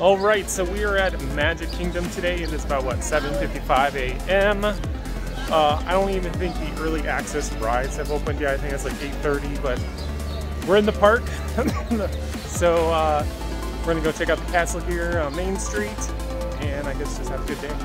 All right, so we are at Magic Kingdom today. It is about, what, 7:55 a.m. I don't even think the early access rides have opened yet. I think it's like 8:30, but we're in the park. So we're gonna go check out the castle here on Main Street, and I guess just have a good day.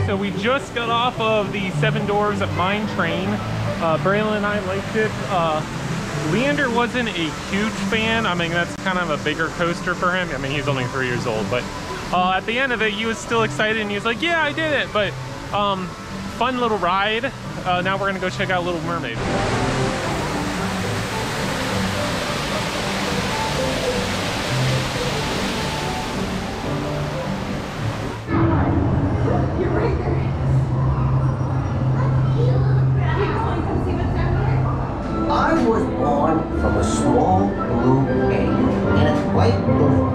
So we just got off of the Seven Dwarfs Mine Train. Braylon and I liked it. Leander wasn't a huge fan. I mean, that's kind of a bigger coaster for him. I mean, he's only 3 years old, but at the end of it, he was still excited and he was like, yeah, I did it. But fun little ride. Now we're gonna go check out Little Mermaid. I was born from a small blue egg in a white door.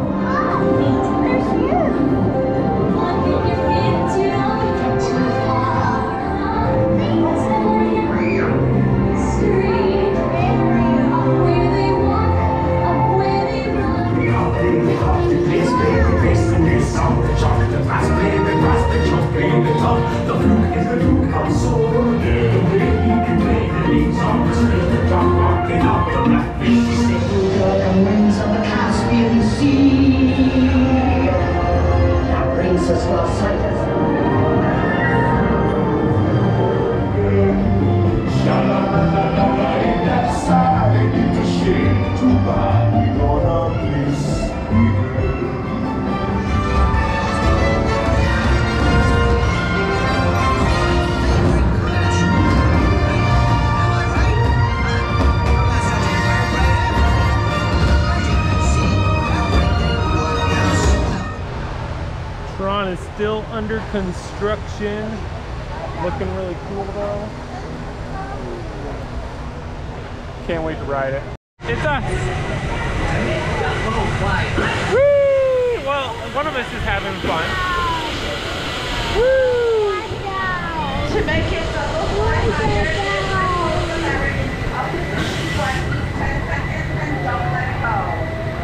Is still under construction. Looking really cool though. Can't wait to ride it. It's us! Woo! Well, one of us is having fun. Woo! To make it a little more higher, up to 10 seconds and don't let it go.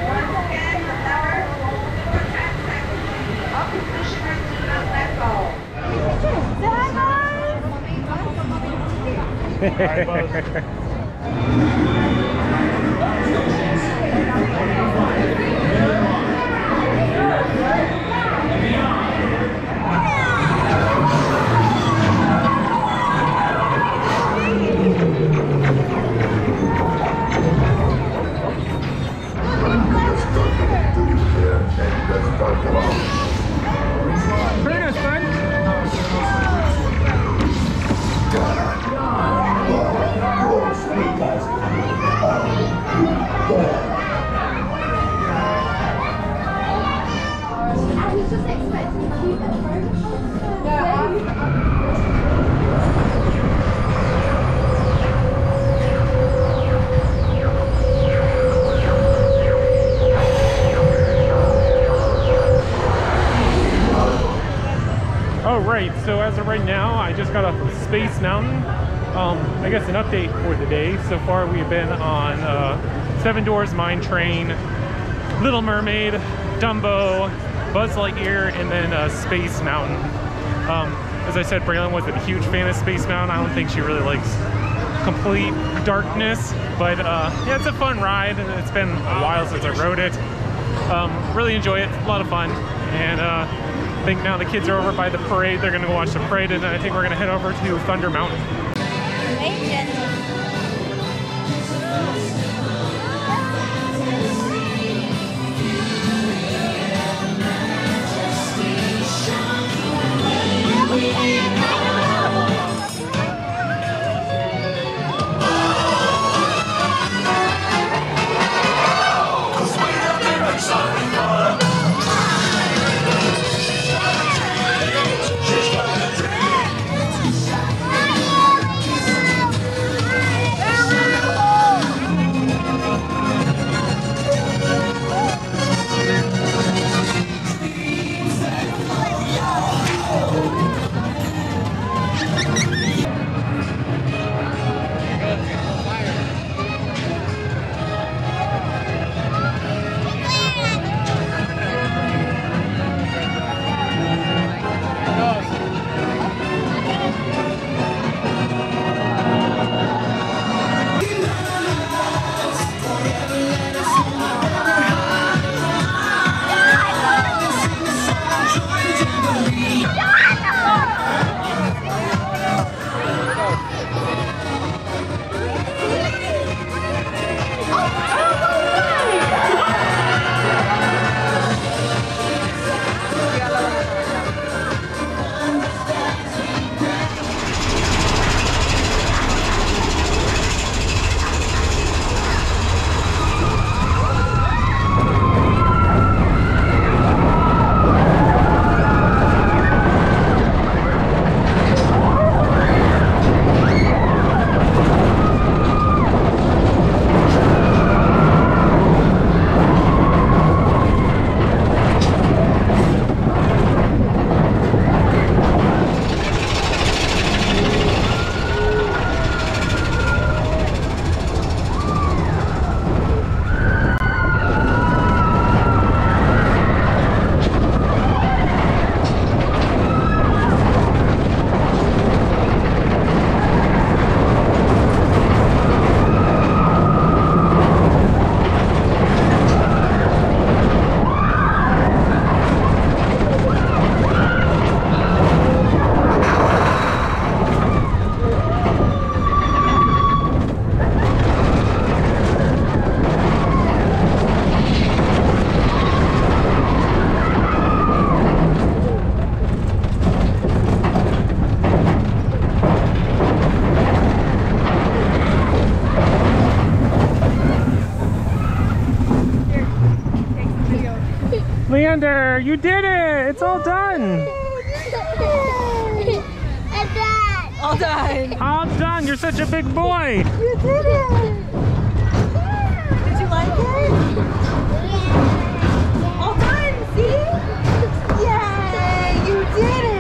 Once again, the lever holds for 10 seconds. Up to do not let go. Say hi, guys! Pretty good, son. right now. I just got off of Space Mountain. I guess an update for the day. So far we've been on Seven Dwarfs Mine Train, Little Mermaid, Dumbo, Buzz Lightyear, and then Space Mountain. As I said, Braylon wasn't a huge fan of Space Mountain. I don't think she really likes complete darkness, but yeah, it's a fun ride. It's been a while since I rode it. Really enjoy it, a lot of fun. And I think now the kids are over by the parade. They're gonna go watch the parade, and then I think we're gonna head over to Thunder Mountain. Leander, you did it! It's all done! All done! All done! You're such a big boy! You did it! Did you like it? All done, see? Yay! You did it!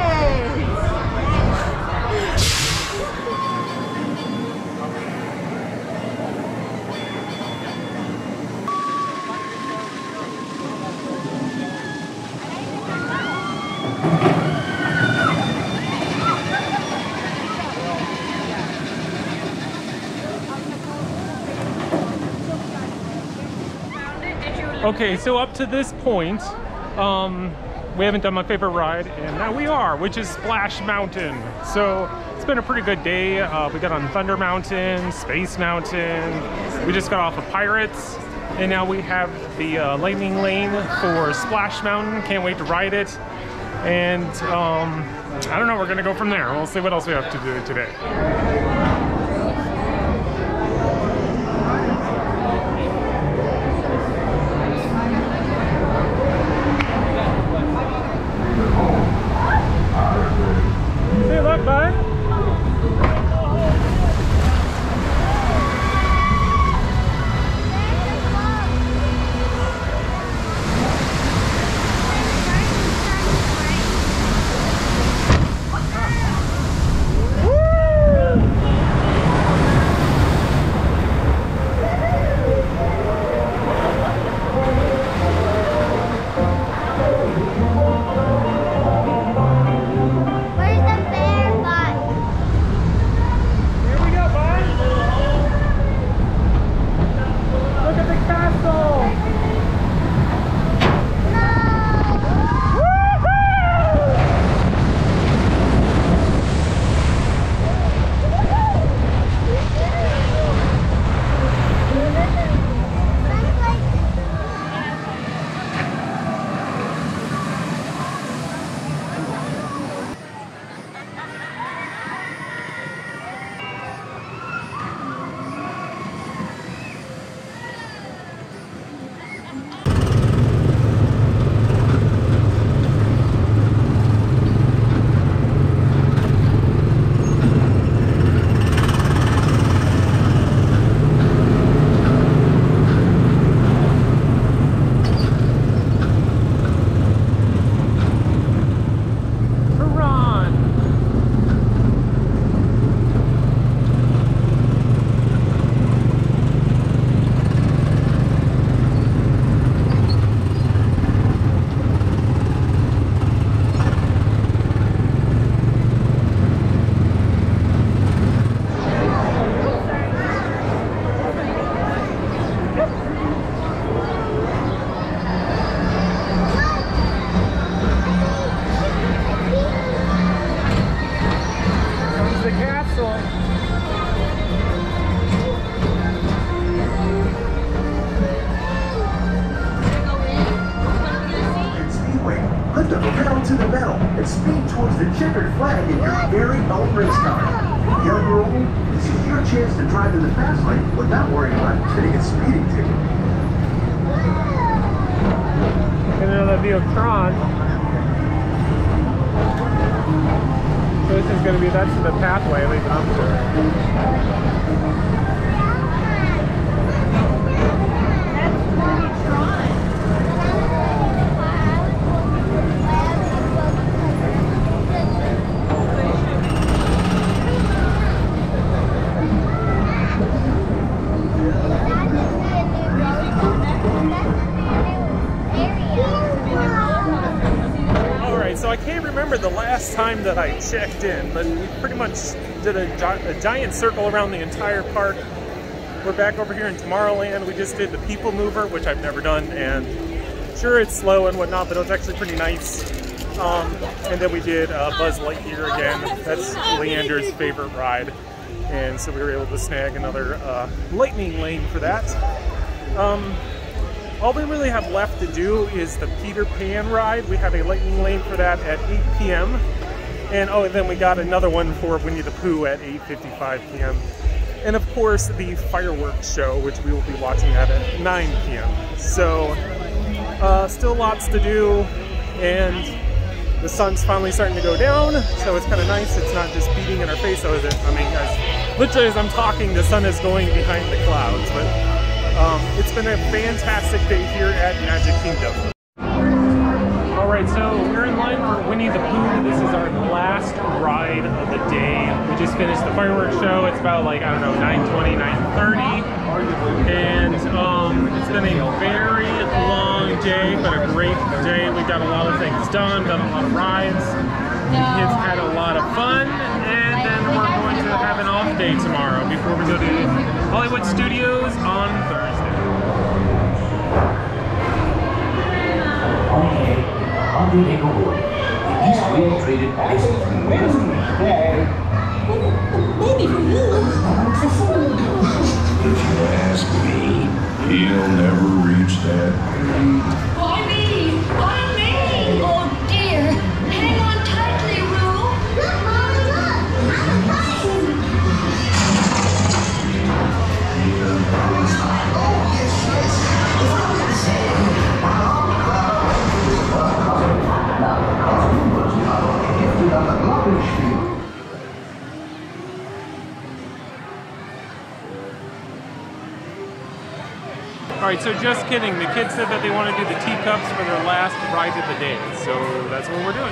Okay, so up to this point, we haven't done my favorite ride, and now we are, which is Splash Mountain. So it's been a pretty good day. We got on Thunder Mountain, Space Mountain. We just got off of Pirates, and now we have the lightning lane for Splash Mountain. Can't wait to ride it. And I don't know, we're gonna go from there. We'll see what else we have to do today. Say look, bud. to the metal and speed towards the checkered flag in your very own race car. Young or old, this is your chance to drive in the fast lane without worrying about getting a speeding ticket. Another view of Tron. So this is going to be, that's the pathway leading up to it. So I can't remember the last time that I checked in, but we pretty much did a giant circle around the entire park. We're back over here in Tomorrowland. We just did the People Mover, which I've never done, and sure it's slow and whatnot, but it was actually pretty nice. And then we did Buzz Lightyear again. That's Leander's favorite ride, and so we were able to snag another lightning lane for that. All we really have left to do is the Peter Pan ride. We have a lightning lane for that at 8 p.m. And oh, and then we got another one for Winnie the Pooh at 8:55 p.m. And of course, the fireworks show, which we will be watching at 9 p.m. So, still lots to do, and the sun's finally starting to go down, so it's kind of nice. It's not just beating in our face. So literally as I'm talking, the sun is going behind the clouds. But it's been a fantastic day here at Magic Kingdom. Alright, so we're in line for Winnie the Pooh. This is our last ride of the day. We just finished the fireworks show. It's about like, I don't know, 9:20, 9:30. And it's been a very long day, but a great day. We got a lot of things done a lot of rides. The kids had a lot of fun, and then we're going to have an off day tomorrow before we go to Hollywood Studios on Thursday. On the Inglewood, the East Wind traded ices from West Maybe for you. If you ask me, he'll never reach that. Why me? Why me? Oh dear. Hang on tightly, Roo. Look, Mom, look. I'm a bison. Oh, yes, yes. Alright, so just kidding. The kids said that they want to do the teacups for their last ride of the day, so that's what we're doing.